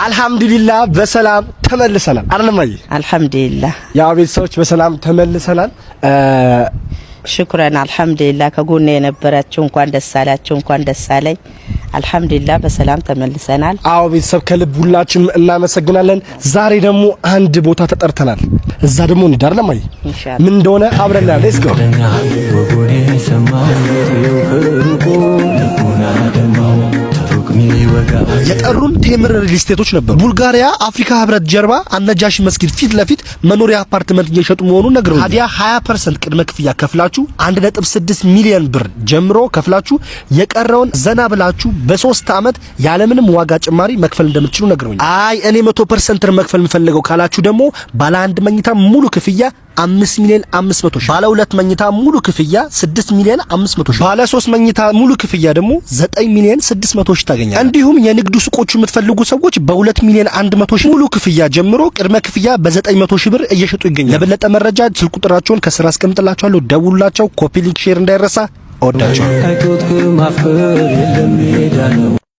አልহামዱሊላህ በሰላም ተመልሰናል አይደልማይ አልহামዱሊላህ ያው ቤተሰቦች በሰላም ተመልሰናል ሽክራን አልহামዱሊላህ ከጎኔ የነበራችሁ እንኳን ደስ አላችሁ እንኳን ደስ አለኝ አልহামዱሊላህ በሰላም ተመልሰናል አው ቤተሰብ ከልብ ሁላችንም እናመሰግናለን ዛሬ ደግሞ አንድ ቦታ ተጠርተናል እዛ ደግሞ እንዳርለማይ ምን እንደሆነ አብረና ሌትስ ጎ የጠሩን ቴምር ሪልስቴቶች ነበሩ ቡልጋሪያ አፍሪካ ህብረት ጀርባ አነጃሽ መስጊድ ፊት ለፊት መኖሪያ አፓርትመንት እየሸጡ መሆኑን ነግረው ታዲያ 20% ቅድመ ክፍያ ከፍላችሁ 1.6 ሚሊዮን ብር ጀምሮ ከፍላችሁ የቀረውን ዘና ብላችሁ በ3 አመት ያለምንም ዋጋ ጭማሪ መክፈል እንደምትችሉ ነግረውኝ አይ እኔ 100% መክፈል የምፈልገው ካላችሁ ደግሞ ባለ አንድ መኝታ ሙሉ ክፍያ 5 ሚሊዮን 500 ሺህ ባለ 2 መኝታ ሙሉ ክፍያ 6 ሚሊዮን 500 ሺህ ባለ 3 መኝታ ሙሉ ክፍያ ደግሞ 9 ሚሊዮን 600 ሺህ ታገኛላችሁ እንዲሁም የንግዱ ሱቆች የምትፈልጉ ሰዎች በ2 ሚሊዮን 100 ሺህ ሙሉ ክፍያ ጀምሮ ቅድመ ክፍያ በ900 ሺህ ብር እየሸጡ ይገኛሉ ለበለጠ መረጃ ስልክ ቁጥራቸውን ከስራ አስቀምጥላችኋለሁ ደውሉላቸው ኮፒ ሊንክ ሼር እንዳይረሳ ወዳቸው